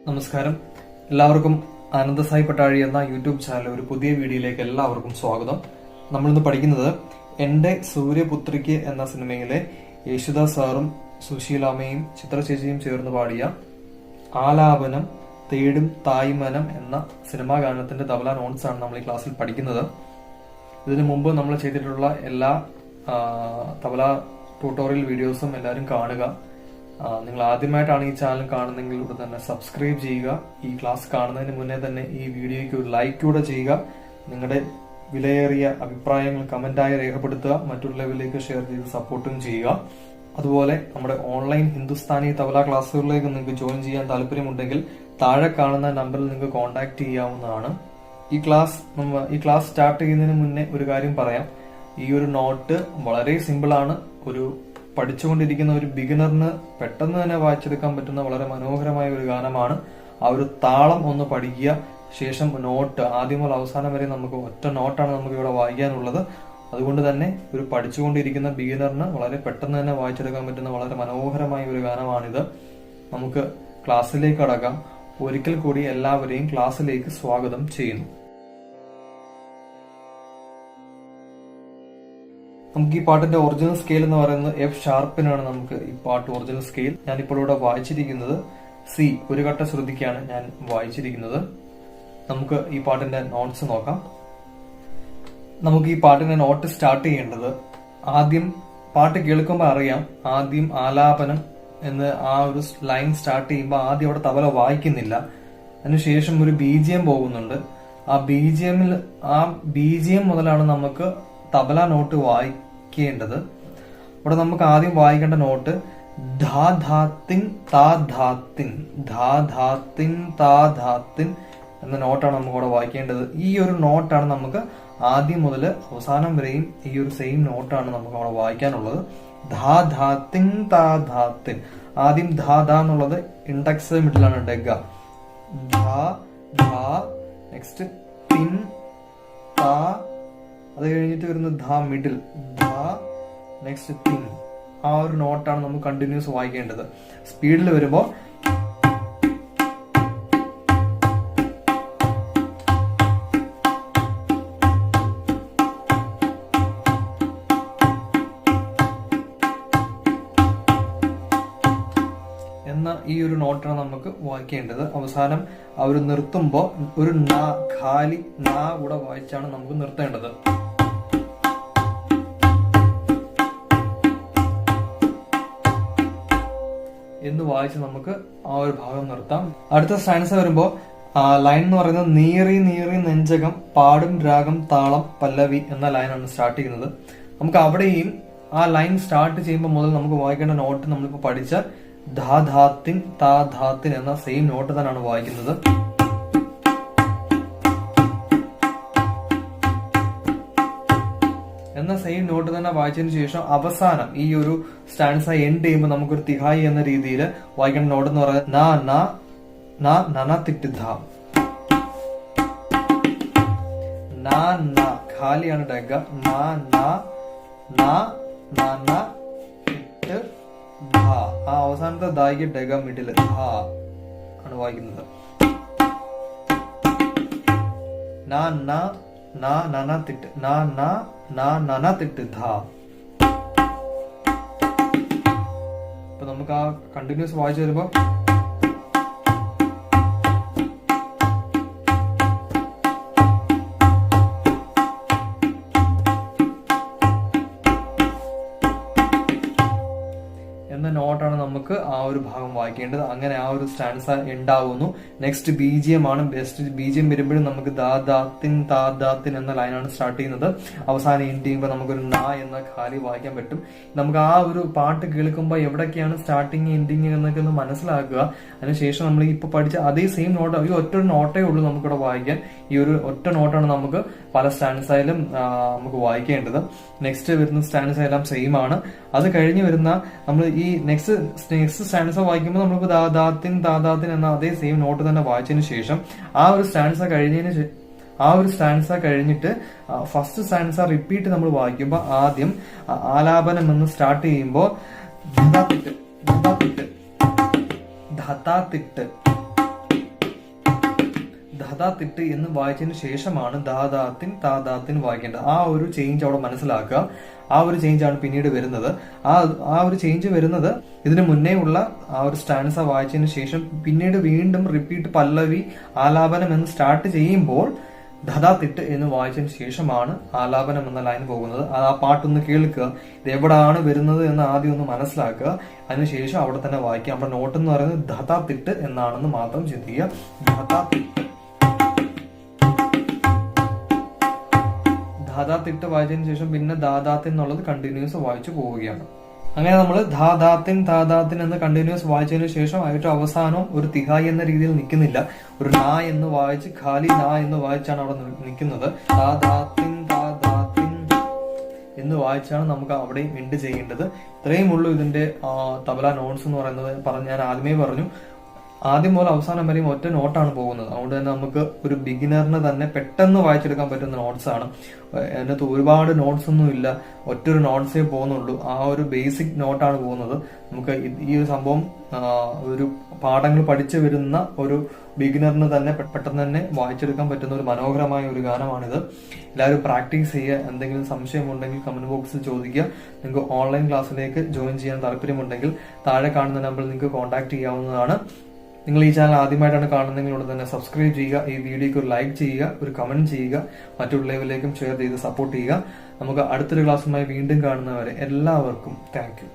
നമസ്കാരം. എല്ലാവർക്കും ആനന്ദ സായി പട്ടാഴി എന്ന യൂട്യൂബ് ചാനൽ ഒരു പുതിയ വീഡിയോയിലേക്ക് എല്ലാവർക്കും സ്വാഗതം. നമ്മളിന്ന് പഠിക്കുന്നത് എന്റെ സൂര്യപുത്രിക്ക് എന്ന സിനിമയിലെ യേശുദാസ് സാറും സുശീലാമ്മയും ചിത്ര ചേച്ചിയും ചേർന്ന് പാടിയ ആലാപനം തേടും തായ്മനം എന്ന സിനിമാ ഗാനത്തിന്റെ തബല നോട്ട്സ് ആണ് നമ്മൾ ഈ ക്ലാസ്സിൽ പഠിക്കുന്നത്. ഇതിനു മുമ്പ് നമ്മൾ ചെയ്തിട്ടുള്ള എല്ലാ തബല ട്യൂട്ടോറിയൽ വീഡിയോസും എല്ലാവരും കാണുക. നിങ്ങൾ ആദ്യമായിട്ടാണ് ഈ ചാനൽ കാണുന്നതെങ്കിൽ ഇവിടെ തന്നെ സബ്സ്ക്രൈബ് ചെയ്യുക. ഈ ക്ലാസ് കാണുന്നതിന് മുന്നേ തന്നെ ഈ വീഡിയോയ്ക്ക് ഒരു ലൈക്ക് കൂടെ ചെയ്യുക. നിങ്ങളുടെ വിലയേറിയ അഭിപ്രായങ്ങൾ കമന്റായി രേഖപ്പെടുത്തുക. മറ്റുള്ളവരിലേക്ക് ഷെയർ ചെയ്ത് സപ്പോർട്ടും ചെയ്യുക. അതുപോലെ നമ്മുടെ ഓൺലൈൻ ഹിന്ദുസ്ഥാനി തബല ക്ലാസ്സുകളിലേക്ക് നിങ്ങൾക്ക് ജോയിൻ ചെയ്യാൻ താല്പര്യമുണ്ടെങ്കിൽ താഴെ കാണുന്ന നമ്പറിൽ നിങ്ങൾക്ക് കോൺടാക്ട് ചെയ്യാവുന്നതാണ്. ഈ ക്ലാസ് സ്റ്റാർട്ട് ചെയ്യുന്നതിന് മുന്നേ ഒരു കാര്യം പറയാം. ഈ ഒരു നോട്ട് വളരെ സിമ്പിൾ ആണ്. ഒരു പഠിച്ചുകൊണ്ടിരിക്കുന്ന ഒരു ബിഗിനറിന് പെട്ടെന്ന് തന്നെ വായിച്ചെടുക്കാൻ പറ്റുന്ന വളരെ മനോഹരമായ ഒരു ഗാനമാണ്. ആ ഒരു താളം ഒന്ന് പഠിക്കുക. ശേഷം നോട്ട് ആദ്യം മുതൽ അവസാനം വരെ നമുക്ക് ഒറ്റ നോട്ടാണ് നമുക്ക് ഇവിടെ വായിക്കാനുള്ളത്. അതുകൊണ്ട് തന്നെ ഒരു പഠിച്ചുകൊണ്ടിരിക്കുന്ന ബിഗിനറിന് വളരെ പെട്ടെന്ന് തന്നെ വായിച്ചെടുക്കാൻ പറ്റുന്ന വളരെ മനോഹരമായ ഒരു ഗാനമാണിത്. നമുക്ക് ക്ലാസ്സിലേക്ക് കടക്കാം. ഒരിക്കൽ കൂടി എല്ലാവരെയും ക്ലാസ്സിലേക്ക് സ്വാഗതം ചെയ്യുന്നു. നമുക്ക് ഈ പാട്ടിന്റെ ഒറിജിനൽ സ്കെയിൽ എന്ന് പറയുന്നത് എഫ് ഷാർപ്പിനാണ്. നമുക്ക് ഈ പാട്ട് ഒറിജിനൽ സ്കെയിൽ ഞാനിപ്പോൾ ഇവിടെ വായിച്ചിരിക്കുന്നത് സി, ഒരു ഘട്ട ശ്രുതിക്കാണ് ഞാൻ വായിച്ചിരിക്കുന്നത്. നമുക്ക് ഈ പാട്ടിന്റെ നോട്ട്സ് നോക്കാം. നമുക്ക് ഈ പാട്ടിന്റെ നോട്ട് സ്റ്റാർട്ട് ചെയ്യേണ്ടത് ആദ്യം പാട്ട് കേൾക്കുമ്പോൾ അറിയാം. ആദ്യം ആലാപനം എന്ന് ആ ഒരു ലൈൻ സ്റ്റാർട്ട് ചെയ്യുമ്പോൾ ആദ്യം അവിടെ തബല വായിക്കുന്നില്ല. അതിനുശേഷം ഒരു BGM പോകുന്നുണ്ട്. ആ BGM മുതലാണ് നമുക്ക് തബല നോട്ട് വായിക്കേണ്ടത്. അവിടെ നമുക്ക് ആദ്യം വായിക്കേണ്ട നോട്ട് ധാ ധാത്തിൻ താ ധാത്തിൻ, ധാ ധാത്തിൻ താ ധാത്തിൻ എന്ന നോട്ടാണ് നമുക്ക് അവിടെ വായിക്കേണ്ടത്. ഈ ഒരു നോട്ടാണ് നമുക്ക് ആദ്യം മുതൽ അവസാനം വരെയും ഈ ഒരു സെയിം നോട്ടാണ് നമുക്ക് അവിടെ വായിക്കാനുള്ളത്. ധാ ധാത്തിൻ താ ധാത്തിൻ. ആദ്യം ധാ ധാ എന്നുള്ളത് ഇൻഡെക്സ് മിഡിലാണ് ഡെഗ. ധാ ധാ, നെക്സ്റ്റ് തിൻ താ, അത് കഴിഞ്ഞിട്ട് വരുന്ന ധാ മിഡിൽ, ധാ, നെക്സ്റ്റ് തിൻ. ആ ഒരു നോട്ടാണ് നമുക്ക് കണ്ടിന്യൂസ് വായിക്കേണ്ടത്. സ്പീഡിൽ വരുമ്പോ എന്ന ഈ ഒരു നോട്ടാണ് നമുക്ക് വായിക്കേണ്ടത്. അവസാനം അവർ നിർത്തുമ്പോ ഒരു നാ, ഖാലി നാ കൂടെ വായിച്ചാണ് നമുക്ക് നിർത്തേണ്ടത്. എന്ന് വായിച്ച് നമുക്ക് ആ ഒരു ഭാഗം നിർത്താം. അടുത്ത സ്റ്റാൻസ വരുമ്പോ ലൈൻ എന്ന് പറയുന്നത് നീറി നീറി നെഞ്ചകം പാടും രാഗം താളം പല്ലവി എന്ന ലൈനാണ് സ്റ്റാർട്ട് ചെയ്യുന്നത്. നമുക്ക് അവിടെയും ആ ലൈൻ സ്റ്റാർട്ട് ചെയ്യുമ്പോൾ മുതൽ നമുക്ക് വായിക്കേണ്ട നോട്ട് നമ്മളിപ്പോ പഠിച്ച ധാ ധാത്തിൻ താ ധാത്തിൻ എന്ന സെയിം നോട്ട് തന്നെയാണ് വായിക്കുന്നത്. എന്ന സെയിം നോട്ട് തന്നെ വായിച്ചതിന് ശേഷം അവസാനം ഈ ഒരു സ്റ്റാൻസ എൻഡ് ചെയ്യുമ്പോൾ നമുക്കൊരു തിഹായി എന്ന രീതിയിൽ വായിക്കേണ്ട നോട്ട് എന്ന് പറയുന്നത് നാ നാ നാ നന തിട്ട് ധാ. നാ നാ ഖാലിയാണ് ഡഗ. നാ നാ നാ നന തിട്ട് ധാ. ആ അവസാനത്തെ ധായ്ക്ക് ഡഗ മിഡില് ധാ ആണ് വായിക്കുന്നത്. നാ നാ നാ നന തിട്ട്, നാ നാ നാ നന തിട്ട് ധാ. അപ്പൊ നമുക്ക് ആ കണ്ടിന്യൂസ് വായിച്ചു വരുമ്പോ എന്ന നോട്ടാണ് നമുക്ക് ആ ഒരു ഭാഗം വായിക്കേണ്ടത്. അങ്ങനെ ആ ഒരു സ്റ്റാൻസ ഉണ്ടാവുന്നു. നെക്സ്റ്റ് BGM ആണ്. ബെസ്റ്റ് BGM വരുമ്പോഴും നമുക്ക് ദാ ദാത്തിൻ താ ദാത്തിൻ എന്ന ലൈനാണ് സ്റ്റാർട്ട് ചെയ്യുന്നത്. അവസാനം എൻഡ് ചെയ്യുമ്പോൾ നമുക്കൊരു നാ എന്ന ഖാലി വായിക്കാൻ പറ്റും. നമുക്ക് ആ ഒരു പാട്ട് കേൾക്കുമ്പോൾ എവിടൊക്കെയാണ് സ്റ്റാർട്ടിങ് എൻഡിങ് എന്നൊക്കെ ഒന്ന് മനസ്സിലാക്കുക. അതിനുശേഷം നമ്മൾ ഇപ്പൊ പഠിച്ച അതേ സെയിം നോട്ട്, ഈ ഒറ്റ നോട്ടേ ഉള്ളൂ നമുക്കിവിടെ വായിക്കാൻ. ഈ ഒരു ഒറ്റ നോട്ടാണ് നമുക്ക് പല സ്റ്റാൻസായാലും നമുക്ക് വായിക്കേണ്ടത്. നെക്സ്റ്റ് വരുന്ന സ്റ്റാൻസ എല്ലാം സെയിം ആണ്. അത് കഴിഞ്ഞ് വരുന്ന നമ്മൾ ഈ നെക്സ്റ്റ് സ്റ്റാൻസ വായിക്കുമ്പോൾ നമുക്ക് ദാദാത്തിൻ ദാദാത്തിൻ എന്ന അതേ സെയിം നോട്ട് തന്നെ വായിച്ചതിന് ശേഷം ആ ഒരു സ്റ്റാൻസ കഴിഞ്ഞിട്ട് ഫസ്റ്റ് സ്റ്റാൻസ റിപ്പീറ്റ് നമ്മൾ വായിക്കുമ്പോൾ ആദ്യം ആലാപനം എന്ന് സ്റ്റാർട്ട് ചെയ്യുമ്പോൾ ധതാത്തിട്ട് ധതാത്തിട്ട് ധതാത്തിട്ട് എന്ന് വായിച്ചതിന് ശേഷമാണ് ദാദാത്തിൻ താദാത്തിൻ വായിക്കേണ്ടത്. ആ ഒരു ചേഞ്ച് അവിടെ മനസ്സിലാക്കുക. ആ ഒരു ചേഞ്ച് ആണ് പിന്നീട് വരുന്നത്. ആ ഒരു ചേഞ്ച് വരുന്നത് ഇതിനു മുന്നേ ഉള്ള ആ ഒരു സ്റ്റാൻസ വായിച്ചതിന് ശേഷം പിന്നീട് വീണ്ടും റിപ്പീറ്റ് പല്ലവി ആലാപനം എന്ന് സ്റ്റാർട്ട് ചെയ്യുമ്പോൾ ധതാത്തിട്ട് എന്ന് വായിച്ചതിന് ശേഷമാണ് ആലാപനം എന്ന ലൈൻ പോകുന്നത്. ആ പാട്ടൊന്ന് കേൾക്കുക, ഇത് എവിടാണ് വരുന്നത് എന്ന് ആദ്യം ഒന്ന് മനസ്സിലാക്കുക. അതിനുശേഷം അവിടെ തന്നെ വായിക്കുക. നമ്മുടെ നോട്ട് എന്ന് പറയുന്നത് ധതാത്തിട്ട് എന്നാണെന്ന് മാത്രം ചിന്തിക്കുക. ധാതാത്തിട്ട് വായിച്ചതിന് ശേഷം പിന്നെ ദാദാത്തിൻ എന്നുള്ളത് കണ്ടിന്യൂസ് വായിച്ചു പോവുകയാണ്. അങ്ങനെ നമ്മൾ ധാദാത്തിൻ താദാത്തിൻ എന്ന് കണ്ടിന്യൂസ് വായിച്ചതിന് ശേഷം ഏറ്റവും അവസാനം ഒരു തിഹായി എന്ന രീതിയിൽ നിൽക്കുന്നില്ല. ഒരു നാ എന്ന് വായിച്ച് ഖാലി നാ എന്ന് വായിച്ചാണ് അവിടെ നിൽക്കുന്നത്. താദാത്തിൻ താദാത്തിൻ എന്ന് വായിച്ചാണ് നമുക്ക് അവിടെയും എൻഡ് ചെയ്യേണ്ടത്. ഇത്രയും ഉള്ളൂ ഇതിന്റെ തബല നോട്ട്സ് എന്ന് പറയുന്നത്. ഞാൻ ആദ്യമേ പറഞ്ഞു, ആദ്യം മുതൽ അവസാനം വരെയും ഒറ്റ നോട്ടാണ് പോകുന്നത്. അതുകൊണ്ട് തന്നെ നമുക്ക് ഒരു ബിഗിനറിന് തന്നെ പെട്ടെന്ന് വായിച്ചെടുക്കാൻ പറ്റുന്ന നോട്ട്സ് ആണ്. അതിനകത്ത് ഒരുപാട് നോട്ട്സ് ഒന്നും ഇല്ല, ഒറ്റൊരു നോട്ട്സേ പോകുന്നുള്ളൂ. ആ ഒരു ബേസിക് നോട്ടാണ് പോകുന്നത്. നമുക്ക് ഈ ഒരു സംഭവം ഒരു പാഠങ്ങൾ പഠിച്ചു വരുന്ന ഒരു ബിഗിനറിന് തന്നെ പെട്ടെന്ന് തന്നെ വായിച്ചെടുക്കാൻ പറ്റുന്ന ഒരു മനോഹരമായ ഒരു ഗാനമാണിത്. എല്ലാവരും പ്രാക്ടീസ് ചെയ്യുക. എന്തെങ്കിലും സംശയമുണ്ടെങ്കിൽ കമന്റ് ബോക്സിൽ ചോദിക്കുക. നിങ്ങൾക്ക് ഓൺലൈൻ ക്ലാസ്സിലേക്ക് ജോയിൻ ചെയ്യാൻ താല്പര്യമുണ്ടെങ്കിൽ താഴെ കാണുന്ന നമ്പറിൽ നിങ്ങൾക്ക് കോൺടാക്ട് ചെയ്യാവുന്നതാണ്. നിങ്ങൾ ഈ ചാനൽ ആദ്യമായിട്ടാണ് കാണുന്നതെങ്കിൽ ഉടൻ തന്നെ സബ്സ്ക്രൈബ് ചെയ്യുക. ഈ വീഡിയോക്ക് ഒരു ലൈക്ക് ചെയ്യുക, ഒരു കമന്റ് ചെയ്യുക, മറ്റുള്ളവരിലേക്കും ഷെയർ ചെയ്ത് സപ്പോർട്ട് ചെയ്യുക. നമുക്ക് അടുത്തൊരു ക്ലാസ്സുമായി വീണ്ടും കാണുന്നവരെ എല്ലാവർക്കും താങ്ക് യു.